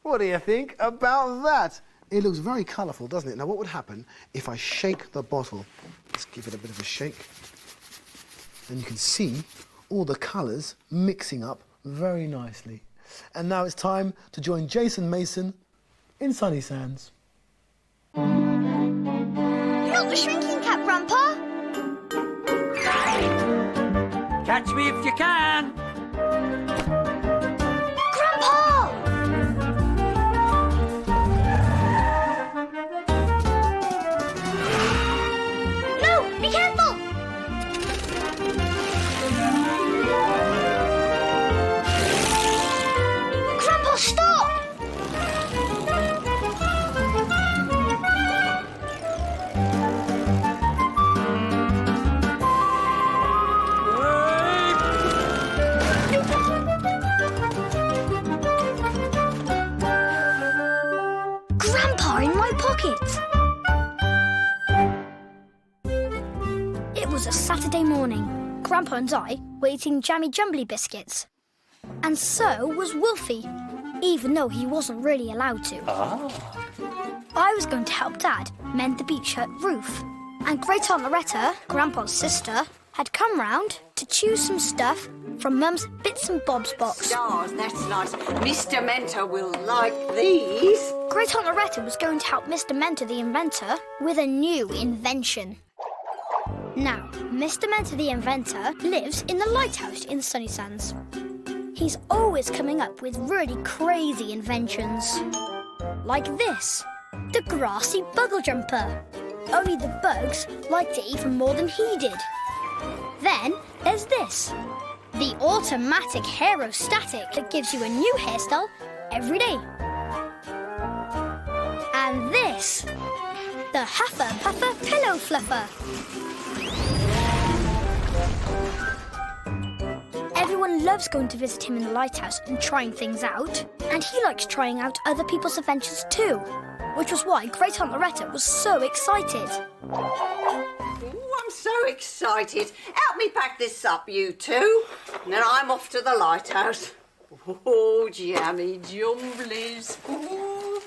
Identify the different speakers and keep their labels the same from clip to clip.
Speaker 1: What do you think about that? It looks very colourful, doesn't it? Now, what would happen if I shake the bottle? Let's give it a bit of a shake. And you can see all the colours mixing up very nicely. And now it's time to join Jason Mason in Sunny Sands.
Speaker 2: Not the shrinking cap, Grandpa!
Speaker 3: Catch me if you can!
Speaker 2: Grandpa! No, be careful! Grandpa, stop! Grandpa in my pocket! It was a Saturday morning. Grandpa and I were eating jammy jumbly biscuits. And so was Wolfie, even though he wasn't really allowed to. I was going to help Dad mend the beach hut roof. And Great Aunt Loretta, Grandpa's sister, had come round to choose some stuff from Mum's Bits and Bobs box.
Speaker 4: Stars, that's nice. Mr. Mentor will like these.
Speaker 2: Great Aunt Loretta was going to help Mr. Mentor the inventor with a new invention. Now, Mr. Mentor the inventor lives in the lighthouse in the Sunny Sands. He's always coming up with really crazy inventions. Like this, the grassy buggle jumper. Only the bugs liked it even more than he did. Then there's this, the automatic haerostatic that gives you a new hairstyle every day. And this, the Huffer Puffer Pillow Fluffer. Everyone loves going to visit him in the lighthouse and trying things out. And he likes trying out other people's adventures too, which was why Great Aunt Loretta was so excited.
Speaker 4: Ooh, I'm so excited. Help me pack this up, you two. And then I'm off to the lighthouse. Oh, jammy jumblies. Ooh.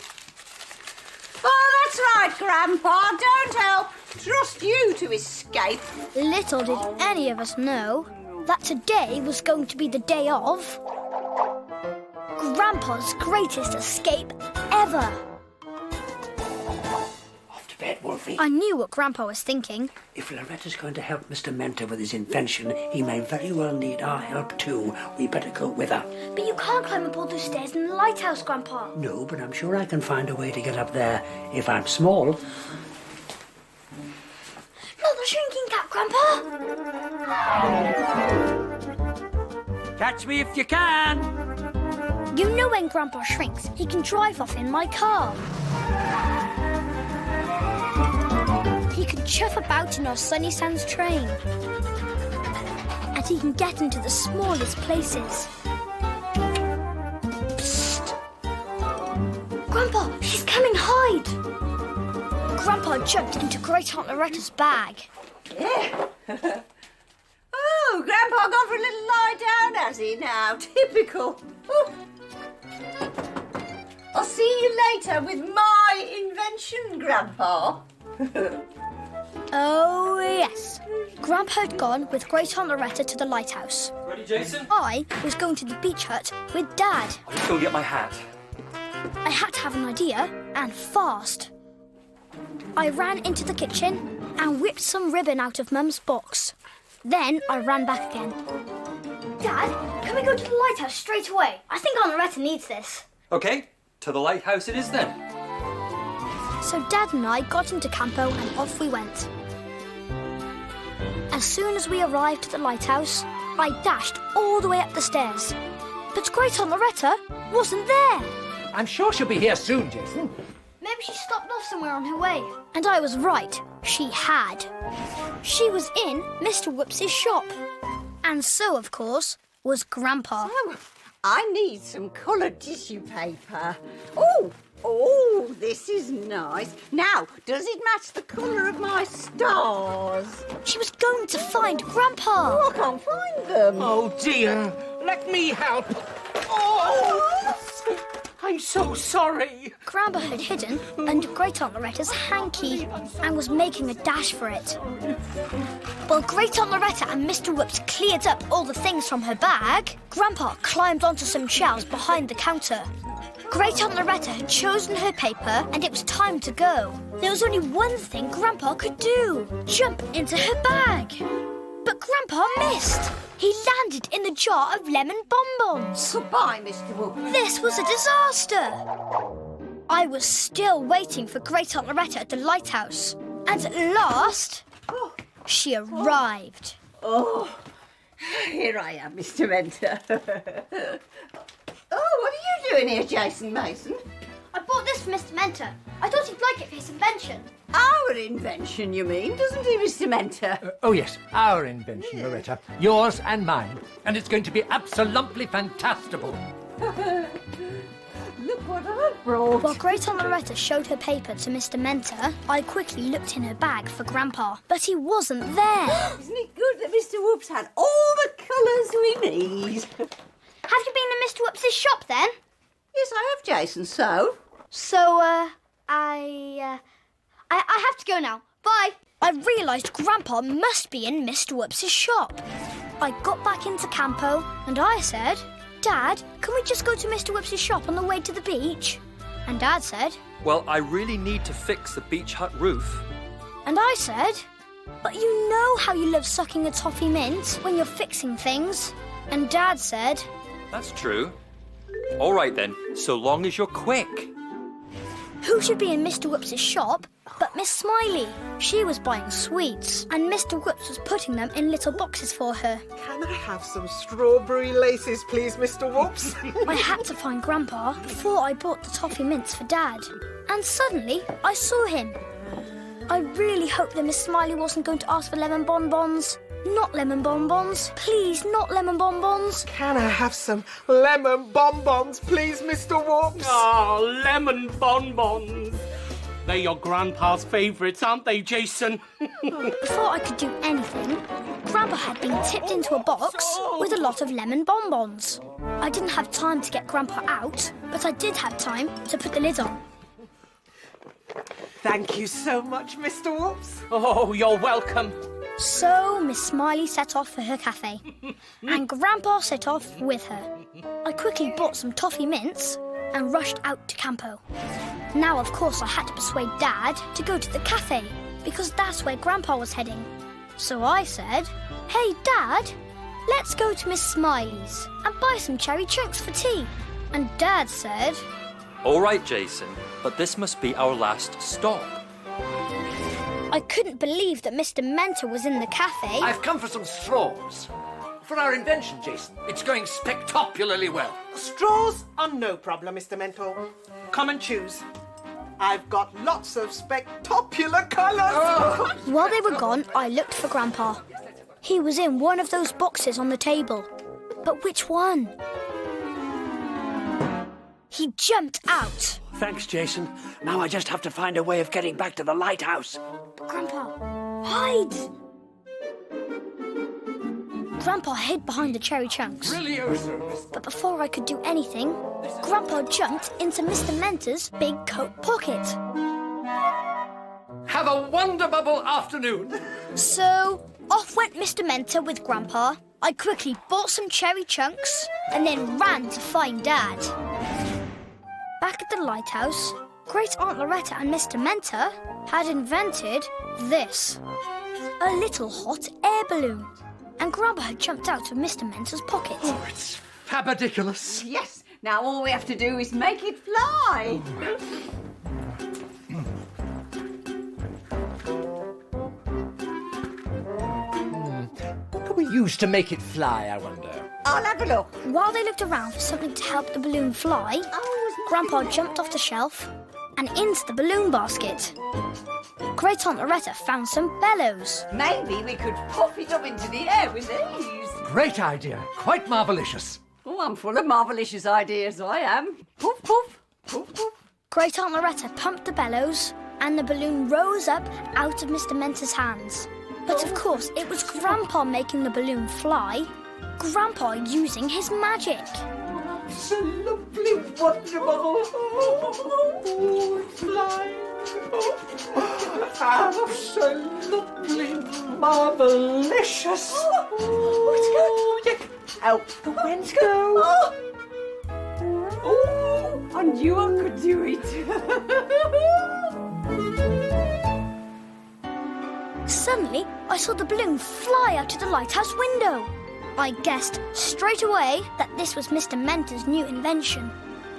Speaker 4: Oh, that's right, Grandpa. Don't help. Trust you to escape.
Speaker 2: Little did any of us know that today was going to be the day of Grandpa's greatest escape ever.
Speaker 3: Off to bed, Wolfie.
Speaker 2: I knew what Grandpa was thinking.
Speaker 3: If Loretta's going to help Mr. Mentor with his invention, he may very well need our help too. We better go with her.
Speaker 2: But you can't climb up all those stairs in the lighthouse, Grandpa.
Speaker 3: No, but I'm sure I can find a way to get up there if I'm small.
Speaker 2: Not the shrinking cap, Grandpa!
Speaker 3: Catch me if you can!
Speaker 2: You know when Grandpa shrinks, he can drive off in my car. He can chuff about in our Sunny Sands train. And he can get into the smallest places. Psst! Grandpa, she's coming, hide! Grandpa jumped into Great Aunt Loretta's bag.
Speaker 4: Yeah. Oh, Grandpa gone for a little lie down, has he now? Typical. Ooh. I'll see you later with my invention, Grandpa.
Speaker 2: Oh, yes. Grandpa had gone with Great Aunt Loretta to the lighthouse.
Speaker 5: Ready, Jason?
Speaker 2: I was going to the beach hut with Dad.
Speaker 5: I'll just go get my hat.
Speaker 2: I had to have an idea, and fast. I ran into the kitchen and whipped some ribbon out of Mum's box. Then I ran back again. Dad, can we go to the lighthouse straight away? I think Aunt Loretta needs this.
Speaker 5: Okay, to the lighthouse it is then.
Speaker 2: So Dad and I got into Campo and off we went. As soon as we arrived at the lighthouse, I dashed all the way up the stairs. But Great Aunt Loretta wasn't there.
Speaker 3: I'm sure she'll be here soon, Jason.
Speaker 2: Maybe she stopped off somewhere on her way. And I was right. She had. She was in Mr. Whoops's shop. And so, of course, was Grandpa.
Speaker 4: Oh, I need some coloured tissue paper. Oh, this is nice. Now, does it match the colour of my stars?
Speaker 2: She was going to find Grandpa.
Speaker 4: Oh, I can't find them.
Speaker 3: Oh, dear. Let me help. Oh!
Speaker 4: I
Speaker 3: I'm so sorry.
Speaker 2: Grandpa had hidden under Great Aunt Loretta's hanky and was making a dash for it. While Great Aunt Loretta and Mr. Whoops cleared up all the things from her bag, Grandpa climbed onto some shelves behind the counter. Great Aunt Loretta had chosen her paper and it was time to go. There was only one thing Grandpa could do: jump into her bag. But Grandpa missed. He landed in the jar of lemon bonbons.
Speaker 4: Goodbye, Mr. Whoop.
Speaker 2: This was a disaster. I was still waiting for Great Aunt Loretta at the lighthouse. And at last, she arrived.
Speaker 4: Oh, here I am, Mr. Mentor. Oh, what are you doing here, Jason Mason?
Speaker 2: I bought this for Mr. Mentor. I thought he'd like it for his invention.
Speaker 4: Our invention, you mean, doesn't he, Mr. Mentor?
Speaker 6: Oh, yes, our invention, Loretta. Yours and mine. And it's going to be absolutely fantastical.
Speaker 4: Look what I've brought.
Speaker 2: While Great Aunt Loretta showed her paper to Mr. Mentor, I quickly looked in her bag for Grandpa, but he wasn't there.
Speaker 4: Isn't it good that Mr. Whoops had all the colours we need?
Speaker 2: Have you been in Mr. Whoops' shop then?
Speaker 4: Yes, I have, Jason, so?
Speaker 2: So, I have to go now. Bye. I realised Grandpa must be in Mr. Whoops' shop. I got back into Campo and I said, Dad, can we just go to Mr. Whoops' shop on the way to the beach? And Dad said,
Speaker 5: Well, I really need to fix the beach hut roof.
Speaker 2: and I said, but you know how you love sucking a toffee mint when you're fixing things. And Dad said,
Speaker 5: That's true. All right then, so long as you're quick.
Speaker 2: who should be in Mr. Whoops' shop but Miss Smiley? She was buying sweets, and Mr. Whoops was putting them in little boxes for her.
Speaker 7: Can I have some strawberry laces, please, Mr. Whoops?
Speaker 2: I had to find Grandpa before I bought the toffee mints for Dad. And suddenly, I saw him. I really hoped that Miss Smiley wasn't going to ask for lemon bonbons. Not lemon bonbons. Please, not lemon bonbons.
Speaker 7: Can I have some lemon bonbons, please, Mr. Whoops?
Speaker 3: Oh, lemon bonbons. They're your grandpa's favourites, aren't they, Jason?
Speaker 2: Before I could do anything, Grandpa had been tipped into a box with a lot of lemon bonbons. I didn't have time to get Grandpa out, but I did have time to put the lid on.
Speaker 7: Thank you so much, Mr. Whoops.
Speaker 3: Oh, you're welcome.
Speaker 2: So Miss Smiley set off for her cafe, and Grandpa set off with her. I quickly bought some toffee mints and rushed out to Campo. Now, of course, I had to persuade Dad to go to the cafe, because that's where Grandpa was heading. So I said, Hey, Dad, let's go to Miss Smiley's and buy some cherry chunks for tea. And Dad said,
Speaker 5: All right, Jason, but this must be our last stop.
Speaker 2: I couldn't believe that Mr. Mentor was in the cafe.
Speaker 6: I've come for some straws. For our invention, Jason. It's going spectacularly well.
Speaker 7: Straws are no problem, Mr. Mentor. Come and choose. I've got lots of spectacular colours.
Speaker 2: While they were gone, I looked for Grandpa. He was in one of those boxes on the table. But which one? He jumped out.
Speaker 3: Thanks, Jason. Now I just have to find a way of getting back to the lighthouse.
Speaker 2: Grandpa, hide! Grandpa hid behind the cherry chunks. But before I could do anything, Grandpa jumped into Mr. Mentor's big coat pocket.
Speaker 6: Have a wonderbubble afternoon.
Speaker 2: So, off went Mr. Mentor with Grandpa. I quickly bought some cherry chunks and then ran to find Dad. Back at the lighthouse, Great Aunt Loretta and Mr. Mentor had invented this. A little hot air balloon. And Grandpa had jumped out of Mr. Mentor's pocket.
Speaker 6: Oh, it's fabadiculous.
Speaker 4: Yes, now all we have to do is make it fly.
Speaker 6: What can we use to make it fly, I wonder?
Speaker 4: I'll have a look.
Speaker 2: While they looked around for something to help the balloon fly, Grandpa jumped off the shelf and into the balloon basket. Great Aunt Loretta found some bellows.
Speaker 4: Maybe we could pop it up into the air with these.
Speaker 6: Great idea. Quite marvelicious.
Speaker 4: Oh, I'm full of marvellicious ideas, I am. Poof, poof, poof, poof.
Speaker 2: Great Aunt Loretta pumped the bellows and the balloon rose up out of Mr. Mentor's hands. But of course, it was Grandpa making the balloon fly. Grandpa using his magic.
Speaker 3: absolutely wonderful. Oh, flying. Oh, absolutely marvelicious. Oh, yeah. Out the window. Oh, I knew I could do it.
Speaker 2: Suddenly, I saw the balloon fly out of the lighthouse window. I guessed straight away that this was Mr. Mentor's new invention.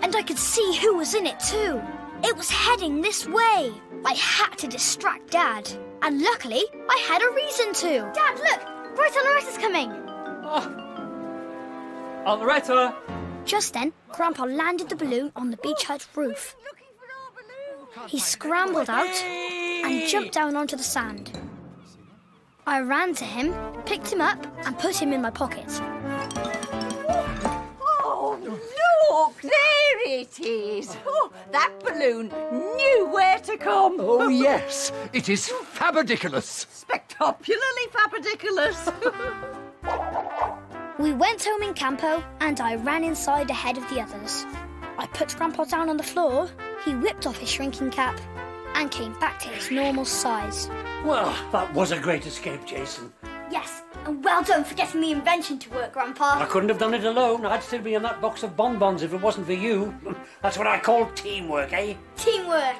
Speaker 2: And I could see who was in it too. It was heading this way. I had to distract Dad. And luckily, I had a reason to. Dad, look! Aunt Loretta's coming.
Speaker 5: Aunt Loretta!
Speaker 2: Just then, Grandpa landed the balloon on the beach hut roof. He scrambled out and jumped down onto the sand. I ran to him, picked him up, and put him in my pocket.
Speaker 4: Oh, look, there it is. Oh, that balloon knew where to come.
Speaker 6: Oh, yes, it is fabadiculous.
Speaker 4: Spectacularly fabadiculous.
Speaker 2: We went home in Campo, and I ran inside ahead of the others. I put Grandpa down on the floor, he whipped off his shrinking cap, and came back to his normal size.
Speaker 3: Well, that was a great escape, Jason.
Speaker 2: Yes, and well done for getting the invention to work, Grandpa.
Speaker 3: I couldn't have done it alone. I'd still be in that box of bonbons if it wasn't for you. That's what I call teamwork, eh?
Speaker 2: Teamwork.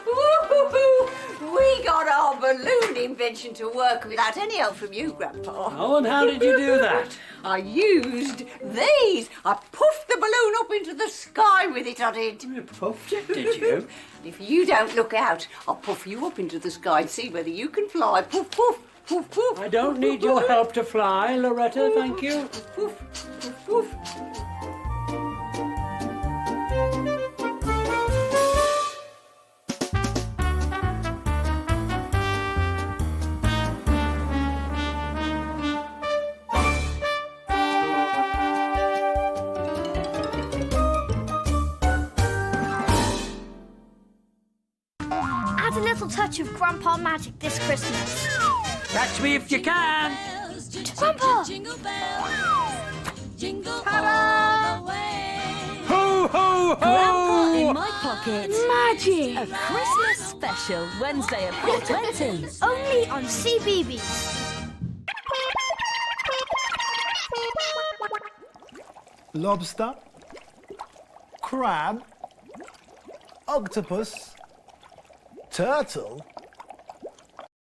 Speaker 4: Woo-hoo-hoo. We got our balloon invention to work without any help from you, Grandpa.
Speaker 3: Oh, and how did you do that?
Speaker 4: I used these. I puffed the balloon up into the sky with it, I did.
Speaker 3: You puffed it, did you?
Speaker 4: If you don't look out, I'll puff you up into the sky and see whether you can fly. Poof, poof, poof, poof.
Speaker 3: I don't need your help to fly, Loretta, thank you.
Speaker 4: Poof, poof, poof.
Speaker 2: Add a little touch of Grandpa magic this Christmas.
Speaker 3: Catch me if you can.
Speaker 2: Grandpa!
Speaker 6: Ho, ho,
Speaker 8: Grandpa in
Speaker 6: ho!
Speaker 8: my pocket.
Speaker 2: Magic!
Speaker 8: A Christmas special, Wednesday at 4:20.
Speaker 2: Only on CBeebies.
Speaker 1: Lobster, crab, octopus, turtle,